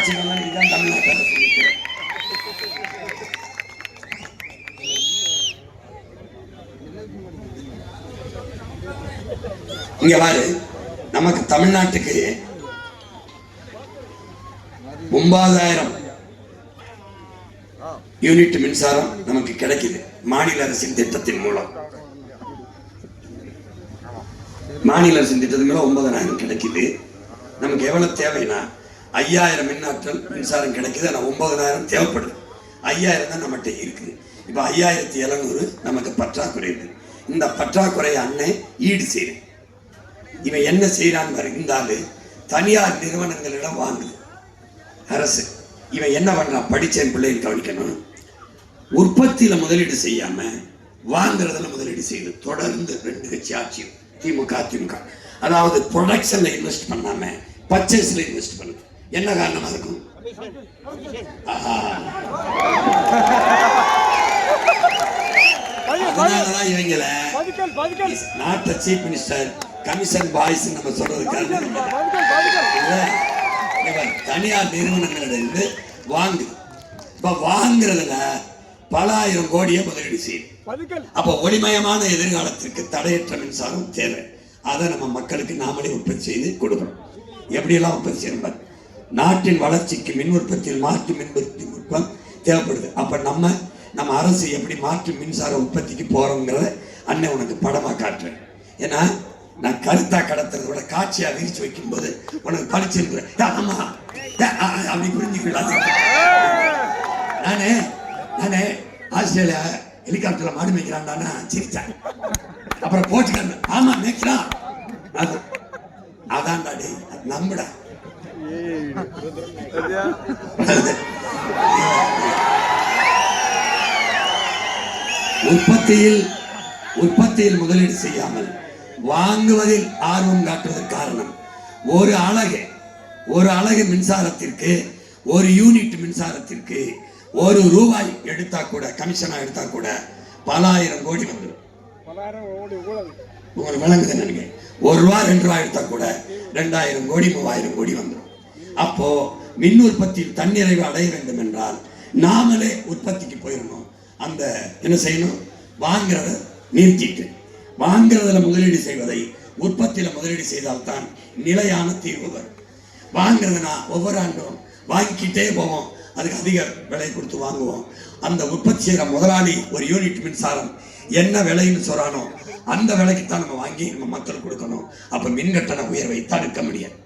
வச்சுக்கோங்க. இதுதான் தமிழ்நாட்டு அரசு. இங்க பாரு, நமக்கு தமிழ்நாட்டுக்கு 9,000 யூனிட் மின்சாரம் நமக்கு கிடைக்குது மாநில அரசின் திட்டத்தின் மூலம். மாநில அரசின் திட்டத்தின் மூலம் 9,000 கிடைக்குது. நமக்கு எவ்வளவு தேவைன்னா 5,000 மின்னாற்றல் மின்சாரம் கிடைக்குது. ஆனா 9,000 தேவைப்படுது. 5,000 தான் நம்மகிட்ட இருக்குது. இப்ப 5,700 நமக்கு பற்றாக்குறை இருக்கு. இந்த பற்றாக்குறையை அண்ணன் ஈடு செய்யறேன். இவன் என்ன செய்யறான்னு பாரு. இந்த ஆளு தனியார் நிறுவனங்களிடம் வாங்குது அரசு. இவன் என்ன பண்றான்? படிச்ச பிள்ளைகள் கவனிக்கணும். உற்பத்தியில முதலீடு செய்யாம வாங்குறதுல முதலீடு செய்யுது. தொடர்ந்து 2 கட்சி ஆட்சியும் திமுக அதிமுக. அதாவது ப்ரொடக்ஷன்ல இன்வெஸ்ட் பண்ணாம பர்ச்சேஸ்ல இன்வெஸ்ட் பண்ணுது. என்ன காரணமா இருக்கும்? அதனாலதான் இவங்களை நாட்டு சீஃப் மினிஸ்டர் கமிஷன் பாய்ஸ் நம்ம சொல்றதுக்காக தனியார் நிறுவனங்களிலிருந்து வாங்குது. இப்ப வாங்குறதுல பல ஆயிரம் கோடியை முதலீடு செய்யும். அப்ப ஒளிமயமான எதிர்காலத்திற்கு தடையற்ற மின்சாரம் தேவை. அதை நம்ம மக்களுக்கு நாமளே உற்பத்தி செய்து கொடுக்கணும். எப்படியெல்லாம் உற்பத்தி செய்யணும்? நாட்டின் வளர்ச்சிக்கு மின் உற்பத்தியில் மாற்று மின் உற்பத்தி நுட்பம் தேவைப்படுது. அப்ப நம்ம அரசு எப்படி மாற்று மின்சார உற்பத்திக்கு போறோங்கிறத அண்ணன் உனக்கு படமா காட்டுறேன். ஏன்னா நான் கருத்தா கடத்துறத விட காட்சியா விரிச்சு வைக்கும் போது உனக்கு படிச்சிருக்கிறேன். ஆமா அப்படி புரிஞ்சுக்கலாம். நானே ஆஸ்திரேலியா ஹெலிகாப்டர்ல மாடு மேய்க்கிறான்டானா சிரிச்சேன். அப்புறம் போச்சுக்காங்க. ஆமா மேய்க்கிறான். அதான் டாடி நம்புடா. உற்பத்தியில் முதலீடு செய்யாமல் வாங்குவதில் ஆர்வம் காட்டுவதற்கு காரணம் ஒரு அலகு மின்சாரத்திற்கு, ஒரு யூனிட் மின்சாரத்திற்கு ₹1 எடுத்தா கூட, கமிஷனா எடுத்தா கூட பல ஆயிரம் கோடி வந்துடும். உங்களுக்கு விளங்குது நினைக்கிறேன். ₹1 ₹2 எடுத்தா கூட 2,000 கோடி 3,000 கோடி வந்துடும். அப்போ மின் உற்பத்தியில் தன்னிறைவு அடைய வேண்டும் என்றால் நாமளே உற்பத்திக்கு போயிடணும். அந்த என்ன செய்யணும்? வாங்குறத நிறுத்திட்டு வாங்குறதுல முதலீடு செய்வதை உற்பத்தியில முதலீடு செய்தால்தான் நிலையான தீர்வு வரும். வாங்குறதுனா ஒவ்வொரு ஆண்டும் வாங்கிக்கிட்டே போவோம். அதுக்கு அதிக விலை கொடுத்து வாங்குவோம். அந்த உற்பத்தி செய்கிற முதலாளி ஒரு யூனிட் மின்சாரம் என்ன விலைன்னு சொல்றானோ அந்த விலைக்குத்தான் நம்ம வாங்கி நம்ம மக்கள் கொடுக்கணும். அப்ப மின் கட்டண உயர்வை தடுக்க முடியாது.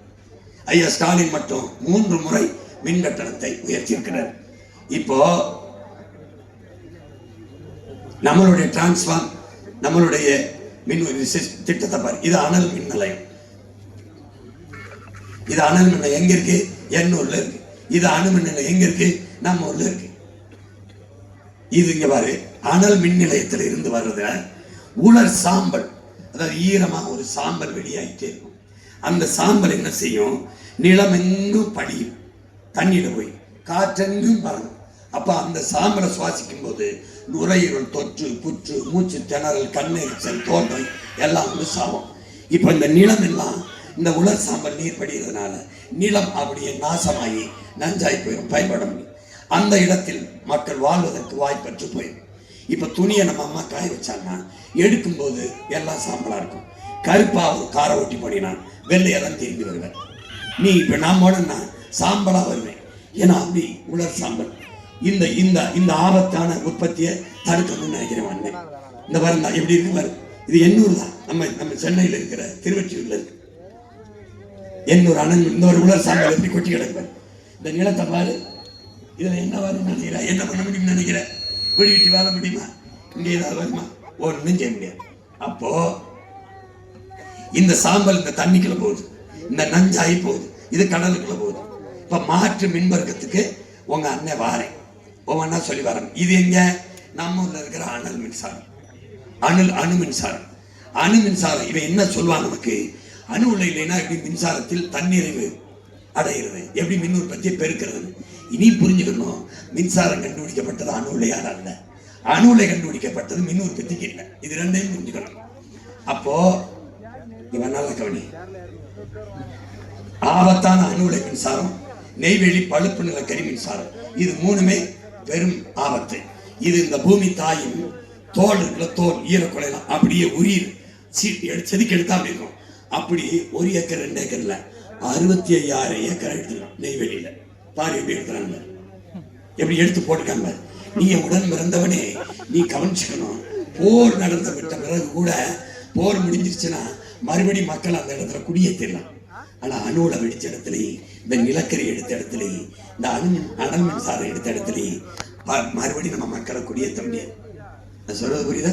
ஐயா ஸ்டாலின் மட்டும் 3 முறை மின் கட்டணத்தை உயர்த்தியிருக்கிறார். இப்போ நம்மளுடைய டிரான்ஸ்ஃபார்ம், நம்மளுடைய மின் திட்டத்தை பாரு. இது அனல் மின் நிலையம். இது அனல் மின் நிலையம் எங்க இருக்கு? எண்ணூர்ல இருக்கு. இது அணு மின் நிலையம் எங்க இருக்கு? நம்ம ஊர்ல இருக்கு. இது இங்க பாரு, அனல் மின் நிலையத்தில் இருந்து வர்றத உலர் சாம்பல், அதாவது ஈரமா ஒரு சாம்பல் வெளியாயிட்டே இருக்கும். அந்த சாம்பல் என்ன செய்யும்? நிலமெங்கும் படியும், தண்ணியில போய் காற்றெங்கும் பறக்கும். அப்ப அந்த சாம்பலை சுவாசிக்கும் போது நுரையீரல் தொற்று, புற்று, மூச்சு திணறல், கண்ணெரிச்சல், தோல்வை எல்லாம் வந்து சாவும். இப்ப இந்த நிலம் எல்லாம் இந்த உலர் சாம்பல் நீர் படிகிறதுனால நிலம் அப்படியே நாசமாகி நஞ்சாய் போயிடும், பயன்பட முடியும். அந்த இடத்தில் மக்கள் வாழ்வதற்கு வாய்ப்பற்று போயிடும். இப்ப துணியை நம்ம அம்மா காய வச்சாங்கன்னா எடுக்கும்போது எல்லாம் சாம்பலா இருக்கும். கருப்பா ஒரு காரை ஓட்டி போனீங்கன்னா வெள்ளையெல்லாம் திரும்பி வருவேன். நீ இப்ப நான் போனா சாம்பலா வருவேன். ஏன்னா அப்படி உலர் சாம்பல் இந்த இந்த இந்த ஆபத்தான உற்பத்தியை தடுக்கணும்னு நினைக்கிறேன். இந்த வருந்தா எப்படி இருக்கு பாரு. இது எண்ணூர் தான். நம்ம சென்னையில் இருக்கிற திருவொற்றியூர்ல இருக்கு எண்ணூர் அனல். இந்த ஒரு உலர் சாம்பல் எப்படி கொட்டி கிடக்கு. இந்த நிலத்தை பாரு. இதுல என்ன வரும்னு நினைக்கிறேன்? என்ன பண்ண முடியும்னு நினைக்கிறேன்? வீடு விட்டு வாழ முடியுமா? இங்க ஏதாவது வருமா? ஒன்றும் செய்ய முடியாது. அப்போ இந்த சாம்பல் இந்த தண்ணிக்குள்ள போகுது, இந்த நஞ்சாயி போகுது, இது கடலுக்குள்ள போகுது. இப்ப மாற்று மின்வர்க்கத்துக்கு உங்க அண்ணன் வாரேன், ஒவ்வொன்னா சொல்லி வரேன். இது எங்க? நம்ம ஊர்ல இருக்கிற அனல் மின்சாரம், அணு மின்சாரம். அணு மின்சாரம் இவன் என்ன சொல்லுவான் நமக்கு? அணு உள்ள இல்லைன்னா எப்படி மின்சாரத்தில் தன்னிறைவு அடைகிறது, எப்படி மின் உற்பத்தியை பெருக்கிறது. இனி புரிஞ்சுக்கணும், மின்சாரம் கண்டுபிடிக்கப்பட்டது அணு உலையால் அல்ல, அணு உலை கண்டுபிடிக்கப்பட்டது மின் உற்பத்திக்கு இல்லை. இது ரெண்டையும் புரிஞ்சுக்கணும். அப்போ இவன் நல்ல கவனி, ஆபத்தான அணு உலை மின்சாரம் நெய்வேலி பழுப்பு நில கரி மின்சாரம். இது மூணுமே பெரும் ஆபத்து. இது இந்த பூமி தாயின் தோல் இருக்குல்ல, தோல் ஈரக்குலையெல்லாம் அப்படியே உயிர் செதுக்கி எடுத்தா அப்படி இருக்கும். அப்படி 1 ஏக்கர் 2 ஏக்கர்ல 65,000 ஏக்கர் எடுத்துக்கலாம் நெய்வேலியில. பாரு எப்படி எடுக்கிறாங்க, எப்படி எடுத்து போட்டுக்காங்க. நீ உடன் பிறந்தவனே நீ கவனிச்சுக்கணும். போர் நடந்த விட்ட பிறகு கூட போர் முடிஞ்சிருச்சுன்னா மறுபடி மக்கள் அந்த இடத்துல குடியேற்றலாம். ஆனா அணுல வெடிச்ச இடத்துலயும், இந்த நிலக்கரி எடுத்த இடத்துலயும், இந்த அனல் மின்சாரம் எடுத்த இடத்துலயும் மறுபடியும் நம்ம மக்களை குடியேற்ற முடியாது. சொல்றது புரியுதா?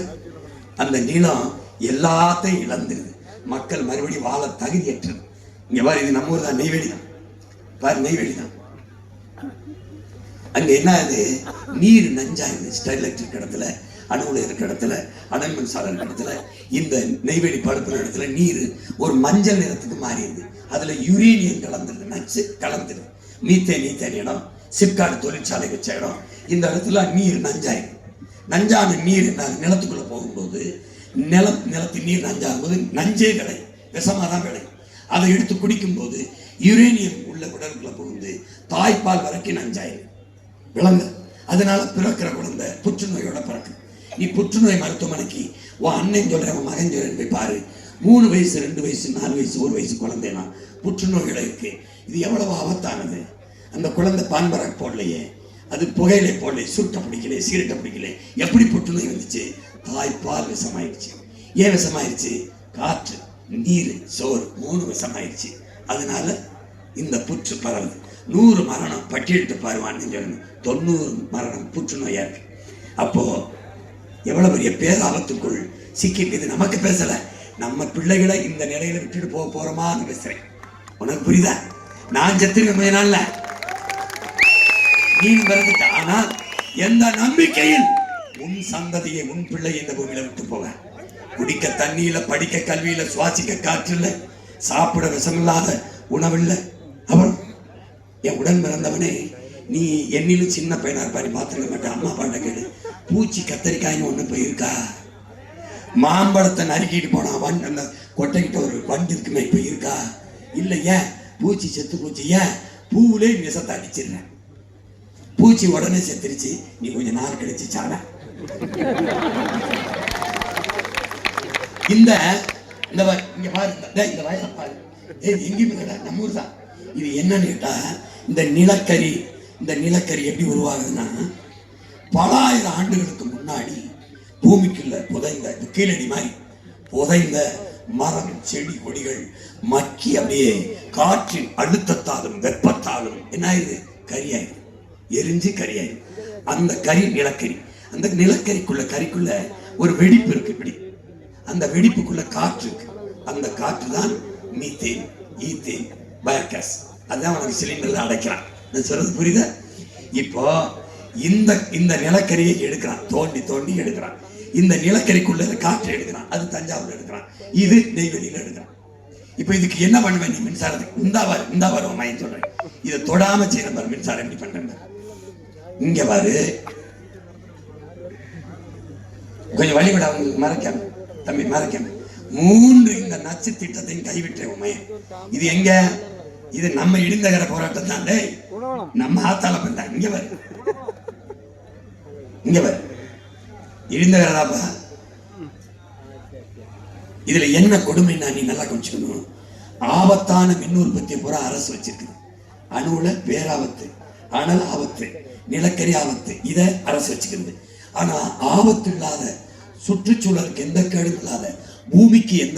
அந்த நிலம் எல்லாத்தையும் இழந்துருது, மக்கள் மறுபடியும் வாழ தகுதியற்றது. இங்க பாரு, இது நம்ம ஊர் தான், நெய்வேலி தான். பாரு, நெய்வேலி தான். அங்க என்ன ஆகுது, நீர் நஞ்சாயிருது. ஸ்டெர்லைட் இடத்துல, அணுல இருக்கிற இடத்துல, அனல் மின்சாரம் இருக்கிற இடத்துல, இந்த நெய்வேலி பழுப்பு இடத்துல நீர் ஒரு மஞ்சள் நிறத்துக்கு மாறிடுது. அதுல யுரேனியம் கலந்துருது, நச்சு கலந்துருது. மீத்தேன் இடம், சிப்காடு தொழிற்சாலை வச்ச இடம், இந்த இடத்துல நீர் நஞ்சாயிடும். நஞ்சான நீர் நிலத்துக்குள்ள போகும்போது, நிலத்து நீர் நஞ்சாகும் போது நஞ்சே விளையும், விஷமா தான் விளையும். அதை எடுத்து குடிக்கும் போது யுரேனியம் உள்ள உடலுக்குள்ள புகுந்து தாய்ப்பால் வரைக்கும் நஞ்சாயிடும் விளங்க. அதனால பிறக்கிற குழந்தை புற்றுநோயோட பிறக்கும். நீ புற்றுநோய் மருத்துவமனைக்கு உன் அண்ணன் சொல்ற, உன் மகன் சொல்றேன் போய் பாரு. 3 வயசு 2 வயசு 4 வயசு 1 வயசு குழந்தைனா புற்றுநோயோட இருக்கு. இது எவ்வளவு ஆபத்தானது. அந்த குழந்தை பான்பராக் போடலையே, அது புகையிலை போடலை, சுருட்டை பிடிக்கல, சீரட்டை பிடிக்கல, எப்படி புற்றுநோய் வந்துச்சு? தாய்ப்பால் விஷமாயிடுச்சு. ஏன் விஷமாயிடுச்சு? காற்று, நீர், சோறு 3 விஷமாயிடுச்சு. அதனால இந்த புற்று பரவுது. 100 மரணம் பட்டியலிட்டு பாருவான்னு சொல்லணும். 90 மரணம் புற்றுநோயா இருக்கு. அப்போ எவ்வளவு பெரிய பேராபத்துக்குள் சிக்கிட்டு. நமக்கு பேசல, நம்ம பிள்ளைகளை இந்த நிலையில விட்டுட்டு போக போறோமான்னு பேசுறேன். உனக்கு புரியுதா? நான் செத்துருக்க நாள்ல நீ பிறந்துட்ட. ஆனால் எந்த நம்பிக்கையில் உன் சந்ததியை, உன் பிள்ளை இந்த பூமியில விட்டு போக? குடிக்க தண்ணியில, படிக்க கல்வியில, சுவாசிக்க காற்றுல, சாப்பிட விஷமில்லாத உணவில்லை. அவன் என் உடன் பிறந்தவனே, நீ என்னிலும் சின்ன பையனா இருப்பாரு, மாத்திர மாட்டேன். அம்மா பாட்ட கேடு, பூச்சி கத்தரிக்காய்னு ஒண்ணு போயிருக்கா? மாம்பழத்தை நறுக்கிட்டு போனா அந்த கொட்டைக்கிட்ட ஒரு வண்டு இருக்குமே, இப்ப இருக்கா? இல்ல. ஏன்? பூச்சி செத்து போச்சு. ஏன்? பூவிலே விஷத்தை அடிச்சிருந்தேன். பூச்சி உடனே செத்துருச்சு, நீ கொஞ்ச நாள் கழிச்சு சாட. இந்த இங்க பாரு, இந்த வயசை பாரு, எங்கேயுமே நம்ம ஊர் தான். இது என்னன்னு கேட்டா, இந்த நிலக்கரி எப்படி உருவாகுதுன்னா, பல ஆயிரம் ஆண்டுகளுக்கு முன்னாடி பூமிக்குள்ள புதைந்த கீழடி மாதிரி புதைந்த மரம், செடி, கொடிகள் மக்கி அப்படியே காற்றின் அழுத்தத்தாலும் வெப்பத்தாலும் என்ன ஆயுது? கரியாயிரு, எரிஞ்சு கரியாயிரு. அந்த கரி நிலக்கரி. அந்த நிலக்கரிக்குள்ள கரிக்குள்ள ஒரு வெடிப்பு இருக்கு. இப்படி அந்த வெடிப்புக்குள்ள காற்று இருக்கு. அந்த காற்று தான் மீத்தேன், ஈத்தேன், பயோகேஸ். அதான் அவனுக்கு சிலிண்டர்ல அடைக்கிறான். நான் சொல்றது புரியுதா? இப்போ இந்த நிலக்கரியை எடுக்கிறான், தோண்டி எடுக்கிறான். இந்த நிலக்கரிக்குள்ள காற்று எடுக்கிறான், அது தஞ்சாவூர் எடுக்கிறான், இது நெய்வேலியில எடுக்கிறான். இப்ப இதுக்கு என்ன பண்ணுவேன் நீ? மின்சாரத்துக்கு இந்த வாரம் மையம் சொல்றேன், இதை தொடாம செய்யற பாரு. மின்சாரம் எப்படி பண்றேன் இங்க பாரு. கொஞ்சம் வழிபட அவங்களுக்கு மறைக்காம, தம்பி மறைக்காம. 3 இந்த நச்சு திட்டத்தையும் கைவிட்டேன் உண்மையை. இது எங்க? இது நம்ம இடிந்தகர போராட்டம் தான். நம்ம ஆத்தால பண்ண. இங்க பாரு, இங்க பாரு, இடிந்தகரதாப்பா. இதுல என்ன கொடுமைன்னா, நீ நல்லா கொஞ்சிக்கணும். ஆபத்தான மின் உற்பத்தியை பூரா அரசு வச்சிருக்கு. அணுல பேராபத்து, அனல் ஆபத்து, நிலக்கரி ஆபத்து, இத அரசு வச்சுக்கிறது. ஆனா ஆபத்து இல்லாத, சுற்றுச்சூழலுக்கு எந்த கேடும் இல்லாத, பூமிக்கு எந்த